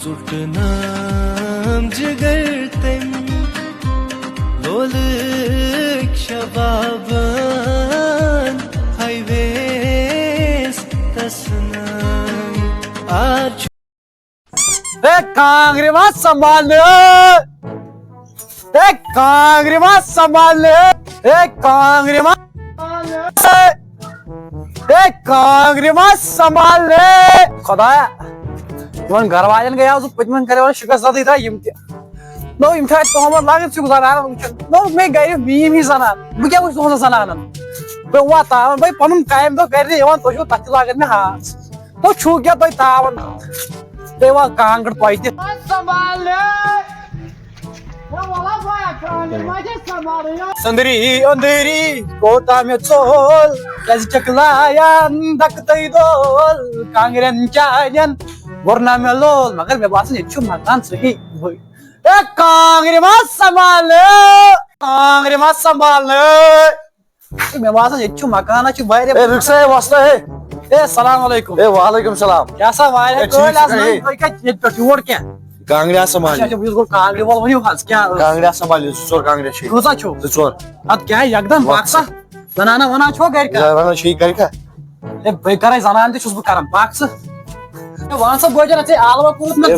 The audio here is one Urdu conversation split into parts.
ژُٹنام جگر تم لولٕکۍ شبابن ہایویز تسنان آج کانگری مت سنبھالنے کانگری مت سنبھالنے کانگری مت کانگری مت سنبھالنے خدایا ان گھر والن گیا پتمن گھر شکست تھا نو تحمت لگن چھ زنان نو مے گھر بیم ہی زنان بہ کیا وچھ تہذ زنان بہ واتان بھائی پن کامہ دہ کر تھی تک لاگن مے ہاتھ تو چھو کیا تھی تاون تھی وا کانگڑ پتہ سندری اندری کوتا میں ژول کیازِ چھکھ لایان دکتٕے دول کانگرین چانین ورنا مے لول مگر مے باسان یہ مکان صحیح کانگری مت سنبھالنے کانگری مت سنبھالنے مے باسان یہ مکان رکسا وسطہ ہے السلام علیکم وعلیکم السلام کیا سا یور کیا کانگڑ سنبھال کانگری وول ؤنِو حظ کیا کانگڑ سنبھال ژور کانگڑ کۭژاہ چھو ژور اد کیا یکدم باکسا زنانہ ونان چھو گھر کیا گھر کیا بے کرے زنان تہ چھُس بہٕ کران باکسہٕ وان سا بوجن ژے آلوا کوٗت مےٚ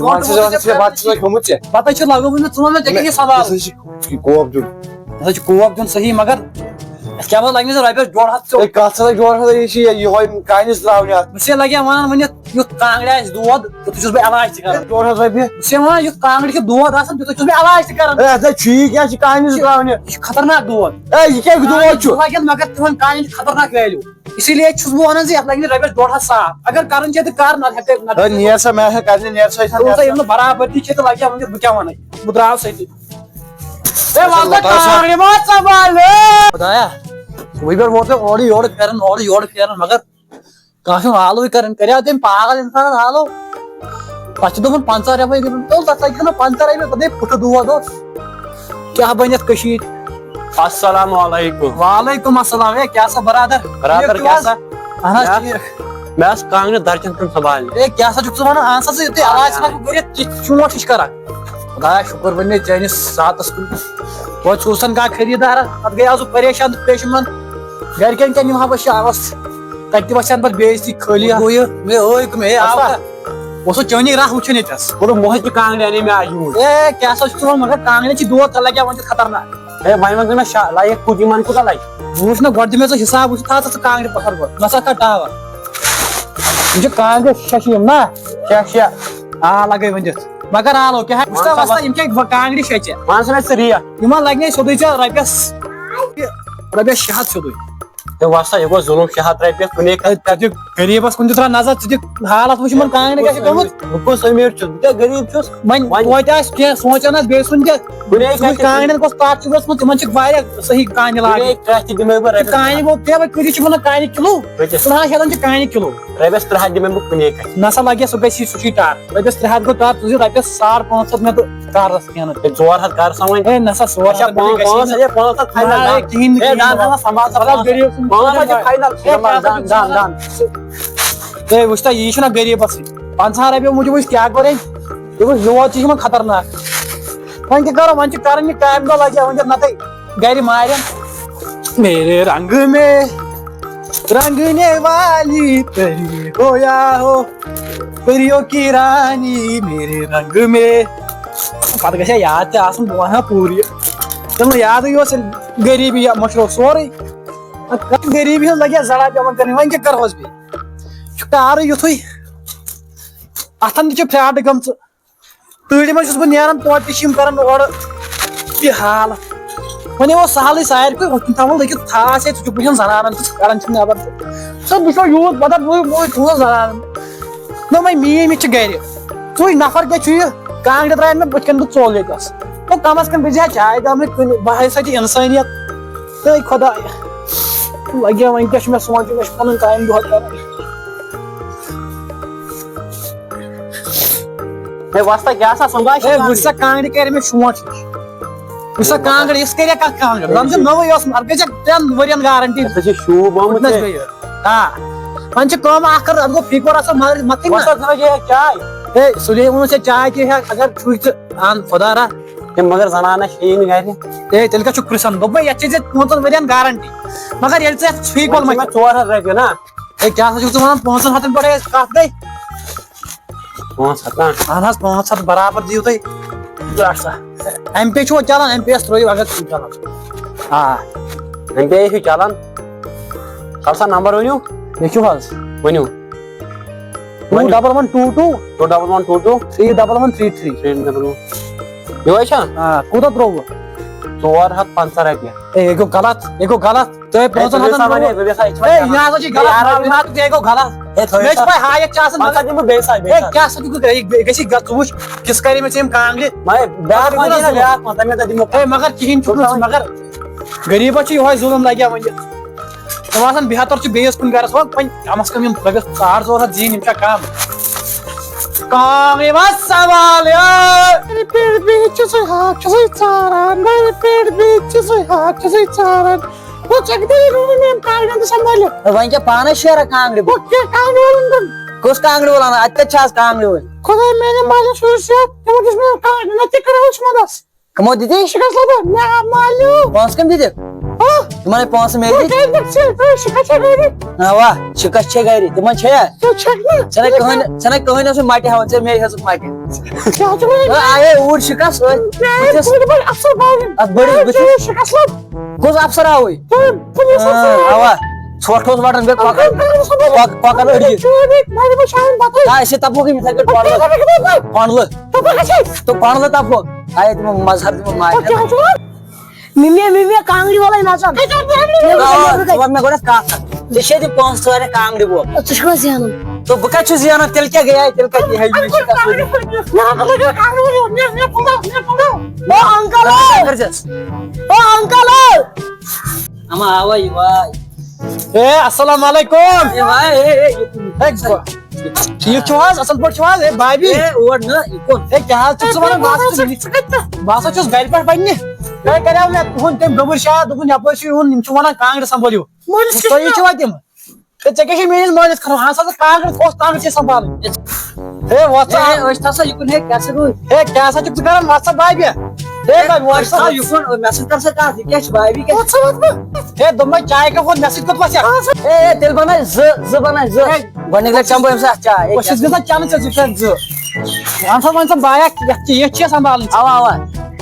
پتہ چھُ لگومُت مےٚ ژٕ وَن مےٚ ژےٚ کیٛاہ چھُے سوال کوپ دیُن ہسا چھُ کوپ دیُن صحیح مگر اَسہِ کیٛاہ لگہِ مےٚ رۄپیس 150 کتھ سا یہِ چھِ یِہوے کانِس تراونہِ اتھ بہٕ چھُسے لگان ونان ؤنِتھ یُتھ کانگڑِ آسہِ دود تیُتھُے چھُس بہٕ علاج تہِ کران 150 رۄپیہِ بہٕ چھُسے ونان یُتھ کانگڑِ چھِ دود آسان تیُتھُے چھُس بہٕ علاج تہِ کران ہسا چھُ یہِ کیٛاہ چھِ کانِس تراونہِ یہِ چھُ خطرناک دود یہِ کیٛاہ دود چھُ لگن مگر تِمن کانٮ۪ن چھُ خطرناک ویلیوٗ اسی لیے چھُس بہٕ ونان زِ یتھ لگہِ مےٚ رۄپیس 150 صاف اگر کران چھے تہٕ کر نتہٕ ہٮ۪کے نیر سا مےٚ ہٮ۪کھ کرنہِ نیر سا ییٚلہِ نہٕ برابردی چھِ تہٕ لگہِ ہا ؤنِتھ بہٕ کیٛاہ ونَے بہٕ درٛاوس أتی خدایا وہی پہ ووت اور یور پھیران مگر کانٛہہ چھُنہٕ حالٕے کران کریاو تٔمۍ پاگل انسانن حالو پتہٕ چھُ دوٚپُن 50 رۄپیہِ دِمن تُل تتھ لگہِ نہٕ 50 رۄپیہِ پتہٕ پھٕٹہٕ دود اوس کیٛاہ بنہِ یتھ کٔشیٖرِ السلام علیکم وعلیکم السلام کیٛاہ سا برادر کیٛاہ سا اہن حظ ٹھیٖک مےٚ ٲس کانٛگرِ درچن تِم سنبھالنہِ کیٛاہ سا چھُکھ ژٕ ونان اہن سا ژٕ یُتھُے علاج ژھٕنکھ بہٕ کٔرِتھ چونٛٹھ ہِش کران خدایا شُکر وۄنۍ چٲنِس ذاتس کُن توتہِ سوٗزتن کانٛہہ خریٖدارا پتہٕ گٔیاس بہٕ پریشان تہٕ پیشمان گرِکٮ۪ن کیٛاہ نِمہٕ ہا بہٕ شاوس تتہِ تہِ وسن پتہٕ بے عزتی خٲلی مےٚ آو بہٕ اوسُس چٲنی راہ وٕچھان ییٚتس بوٚڑ موہتہِ کانٛگرِ انے مےٚ آز یوٗرۍ کیٛاہ سا چھُکھ ژٕ ونان مگر کانٛگرٮ۪ن چھِ دود تتھ لگہِ ہا وۄنۍ چھِ خطرناک وۄنۍ ؤنۍ مےٚ لگہِ کوٗت یِمن کوٗتاہ لگہِ بہٕ وٕچھ نا گۄڈٕ دِ مےٚ ژٕ حساب وٕچھ تھاو ژٕ کانٛگرِ پتھر گۄڈٕ نسا کر ٹاور یِم چھِ کانٛگرِ 6 چھِ یِم نا 6 آ لگٲے ؤنۍ دِتھ مگر آلو کیٛاہ وٕچھ سا وستا یِم چھِ کانٛگرِ 6 ژےٚ ون سا مےٚ ژٕ ریٹ یِمن لگہِ سیوٚدُے ژےٚ رۄپیس 600 سیوٚدُے ہے وستا یہِ گوٚو ظُلُم 600 رۄپیہِ کُنے تتہِ غریٖبس کُن تہِ ترٛاو نظر ژٕ دِکھ حالت وٕچھ یِمن کانٛگرٮ۪ن کیٛاہ چھُ گوٚمُت بہٕ کُس أمیٖر چھُس بہٕ کیٛاہ غریٖب چھُس وۄنۍ توتہِ آسہِ کینٛہہ سونٛچان آسہِ بیٚیہِ سُنٛد تہِ کانٛگرٮ۪ن کۄس تاپھ چھِ ؤژھمٕژ تِمن چھِ واریاہ صحیح کانہِ لاگٕنۍ کانٛہہ تہِ دِمے بہٕ رۄپیس کانہِ گوٚو کیٛاہ وۄنۍ کۭتِس چھِ ونان کانہِ کِلوٗ 13 شیٚتن چھِ کانہِ کِلوٗ رۄپیس 300 دِمے بہٕ کُنے کتھِ نسا لگہِ سُہ گژھِ سُہ چھُے ٹاپ رۄپیس 300 گوٚو ٹاپ ژٕ دِ رۄپیس 550 مےٚ تہٕ کرس کینٛہہ نہٕ 400 کر سا وۄنۍ نسا 400 وٕچھ تا یہِ چھُنہ غریٖبسٕے 50 رۄپیو موٗجوٗب وٕچھ کیٛاہ کوٚر أمۍ یہِ وٕچھ دود چھِ یِمن خطرناک وۄنۍ کیٛاہ کرو وۄنۍ چھِ کران یہِ کامہِ دۄہ لگہِ وۄنۍ نتہٕ گرِ مارن میرے رنگ میں رنگنے والی پری ہو یا ہو پریوں کی رانی میرے رنگ میں پتہٕ گژھِ ہا یاد تہِ آسُن بہٕ ونہٕ ہا پوٗرٕ یہِ تِمن یادٕے اوس غریٖبی مشروٗف سورُے غریٖبی ہٕنٛز لگہِ ہا زڑا پیوان کرٕنۍ وۄنۍ کیٛاہ کرہوس بیٚیہِ چھُ کارٕے یُتھُے اتھن تہِ چھِ فرٛاڈ گٔمژٕ تۭرِ منٛز چھُس بہٕ نیران توتہِ تہِ چھِ یِم کران اورٕ یہِ حالت وۄنۍ اوس سہلٕے سارِ کُے ہُتھ تھاوُن لٔگِتھ خاص ہے ژٕ چھُکھ وٕچھان زنانن تہٕ کران چھِ نٮ۪بر تہٕ ژٕ بہٕ چھُس یوٗت بدل بہٕ تھوٚو زنانن نہ وۄنۍ میٛٲنۍ چھِ گرِ ژٕے نفر کیٛاہ چھُ یہِ کانٛگرِ ترٛایَن مےٚ بٕتھِ کَنۍ بہٕ ژوٚل ییٚتس وۄنۍ کم از کم بہٕ دِہا چاے دامٕے کُنہِ بہٕ ہسا چھِ اِنسٲنیت تہٕ خۄدایا لگہِ ہا وۄنۍ کیٛاہ چھُ مےٚ سونٛچُن مےٚ چھُ پنُن کامہِ دۄہ کران ہے وستا کیٛاہ سا سنبھال وٕچھ سا کانٛگرِ کرِ مےٚ شونٛٹھ ہِش وٕچھ سا کانٛگٕر یِژھ کریا کانٛہہ کانٛگٕر زن چھِ نٔوٕے ٲس اتھ گژھِ 3 ؤرین گارنٹی ژٕ چھِ شوٗب آمُت آ وۄنۍ چھِ کٲم اکھ کٔر اتھ گوٚو فیٖکور آسان متھٕے چاے اے سلی ون سے چائے کی ہے اگر چھوٹ ان خدا را مگر زنانہ شین گھر اے تیل کا شکر سن دبے یہ چیز 5 ورین گارنٹی مگر یہ سے فیک ول میں 400 رۄپیہِ نا اے کیا سچ تو 5 ہتن پڑے کات گئی 500 اہن حظ 5 ہتھ برابر دیو تھی ایم پے چھو چلان ایم پے اس ترو اگر چلان ہاں ایم پے چھُ چلان سا نمبر ؤنِو دیکھو حظ ؤنِو 2122 2122 31133 یہوے چھا ہاں کوتا ترو 450 رۄپیہِ اے یہ گو غلط تو 5 ہتن اے یہاں سے غلط یہاں تو یہ گو غلط میں پے ہاں ایک چاسن مگر دِمہٕ بیٚیہِ ساتہٕ اے کیا سچ تو گسی گوش کس کری میں چم کانگلی بیاکھ مطلب میں دِمو اے مگر کہین چھُ مگر غریب چھ یہ ظلم لگیا ون تماسن بہتر چھ بیس کن گرس وقت کم از کم یم لگس 400 زین یم کام کامی بس سوال میرے پیٹ بیچ سے ہاک سے چاران میرے پیٹ بیچ سے ہاک سے چاران وہ چک دے رو میں کانگڑ سنبھال وان کیا پانے شیر کانگڑ وہ کیا کانگڑ کس کانگڑ ولا اتے چھاس کانگڑ ول خدا میرے مال سوسیا تو جس میں کانگڑ نہ کرو سمدس کمو دیدی شکر لگا نہ مالو پانس کم دیدی تمہارے پانس میں دی واہ شکست چھ گئی تمہن چھ سنہ کہن سے ماٹی ہون سے میری حسب ماٹی آئے اور شکست افسر بڑی شکست کس افسر آوئی واہ چھوٹوس واٹن بے کوکر اڑی ایسے تپو کی مثال پانل تو پانل تپو آئے تم مذہب تم ماٹی ممی کانگڑی والا ناچان میں گوڑا کاتا تشے دی پانس سوارے کانگڑی بول تشکو زیانم تو بکا چھو زیانا تل کیا گیا ہے تل کیا گیا ہے اما آوائی وائی اے السلام علیکم اے وائی ٹھیک چھو حظ اصل پٹ چھو حظ اے بھائی بھی اے اوڑ نا کون اے کیا حال چھو ونان باسا چھس گھر پٹ پننہ کیا کریا میں تہن تم دبر شاہ دپن یپر چھ یون یم چھ ونان کانگڑ سنبھالیو تو یہ چھوا تم تے ژے کیٛاہ چھے میٲنِس مٲلِس کھران ہسا کانگڑ کۄس کانگڑ چھے سنبھالٕنۍ اے واتس اے أسۍ تھسا یکن ہے کیسے روی اے کیا سا چھُکھ ژٕ کران واتس بھائی بیا اے بھائی واتس تھسا یکن میں سن کر سے کہا کیا چھ بھائی بھی کیا اے دمے چائے کا فون میسج کت وسیا اے تیل بنائی ز بنائی ز گۄڈنِک لٹہِ چمبو أمۍ ساتھ چاے بہٕ چھُس گژھان چانہٕ ژےٚ 2 پھِرِ 2 ون سا بایا یتھ چھے سنبھالٕنۍ اوا اوا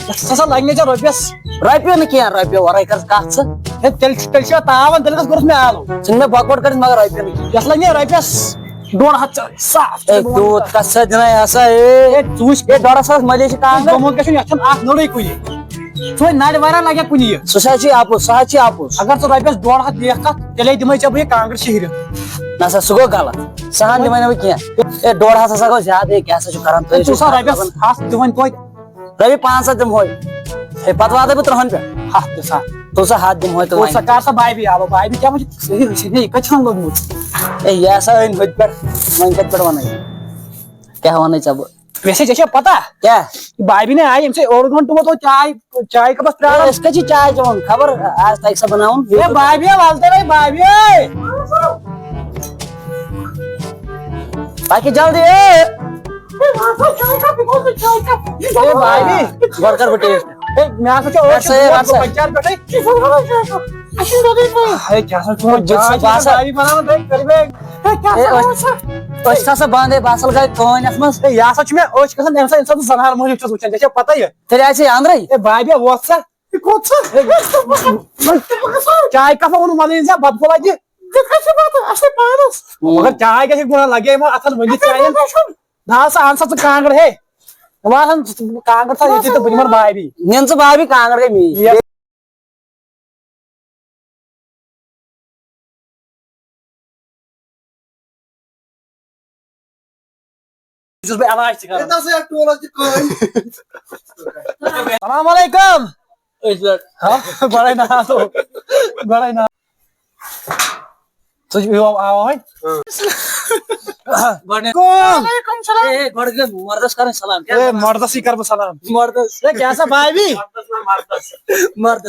یتھ ہسا لگہِ نہٕ ژےٚ رۄپیس رۄپیہِ نہٕ کینٛہہ رۄپیہِ ورٲے کر کتھ ژٕ اے تیٚلہِ چھُ تاوان تیٚلہِ گژھ کوٚرُس مےٚ آلو ژٕ مےٚ بکوٹ کٔرِتھ مگر رۄپیہِ نہٕ کینٛہہ یتھ لگہِ مےٚ رۄپیس 1.5 صاف اے تیوٗت کتھ سۭتۍ دِنَے ہسا اے ژٕ وٕچھ اے 1.5 مٔلی چھِ کانٛگٕر گوٚمُت گژھُن یتھ چھُنہٕ اکھ نٔرٕے کُنہِ ژٕ نرِ واریاہ لگیا کُنہِ یہِ سُہ سا چھُے اپُز سُہ حظ چھُے اپُز اگر ژٕ رۄپیس 1.5 دِیکھ کتھ تیٚلے دِمے ژےٚ بہٕ یہِ کانگٕر شیہرِتھ نسا سُہ گوٚو غلط سُہ ہن دِمے نہٕ بہٕ کینٛہہ اے 1.5 ہسا گوٚو زیادٕ اے کیٛاہ سا چھُ کران تُہۍ ژٕ سا رۄپیس 1 دِوۄنۍ توتہِ رۄپیہِ 500 دِمہوے ہے پتہٕ واتے بہٕ 3 پٮ۪ٹھ 1 دِ سا تو سا 1 دِمہوے تہٕ ژٕ کر سا بھائی بھی آلو بھائی بھی کیا مجھے صحیح رسیدے یہِ کتہِ چھُنہٕ لوٚگمُت اے یہِ ہسا أنۍ ہُتہِ پٮ۪ٹھ وۄنۍ کتہِ پٮ۪ٹھ ونے کیٛاہ ونے ژےٚ بہٕ ویسے ژےٚ چھے پتہ کیٛاہ بھائی بھی نے آئی ییٚمہِ سۭتۍ 1 گنٹہٕ ووت چاے کپس پرٛاران أسۍ کتہِ چھِ چاے چٮ۪وان خبر آز تگہِ سا بناوُن اے بھائی بھی والتے رہے بھائی بھی باقی جلدی اے اے بھائی بھی گۄڈٕ کر بہٕ ٹیسٹ اے مےٚ ہسا چھُ ورسا ہے، ورسا۔ پنچار پٮ۪ٹھٕے اے کیٛاہ سا چھُ باسا- بھائی بناوان تۄہہِ کٔرۍوٕ أسۍ تھسا بنٛدے بہٕ ہسا گٔے کٲنۍ اتھ منٛز اے یہِ ہسا چھُ مےٚ أچھ گژھان تمہِ ساتہٕ ییٚمہِ ساتہٕ بہٕ زنان مٔہنیوٗ چھُس وٕچھان ژےٚ چھے پتہ یہِ تیٚلہِ آسہِ اندرٕے اے بھائی بھی ووت سا چاے کپ ووٚنُن مطلب ژےٚ بتہٕ پھوٚلا دِ مگر چاے گژھِ گُناہ لگے یِمو اتھن ؤنِتھ چاین نہ سا ان سا ژٕ کانٛگٕر ہے مےٚ باسان کانٛگٕر تھاو ییٚتی تہٕ بہٕ دِمن بھائی بھی نِن ژٕ بھابھی کانٛگٕر گٔے میٛٲنۍ چھُس بہٕ علاج تہِ کران السلام علیکم بڑے نا تو بڑے نا ژٕ چھُکھ آوان گۄڈٕ گٔے مردس کرٕنۍ سلام اے مردسٕے کر بہٕ سلام مردس اے کیٛاہ سا بھائی بھی مردس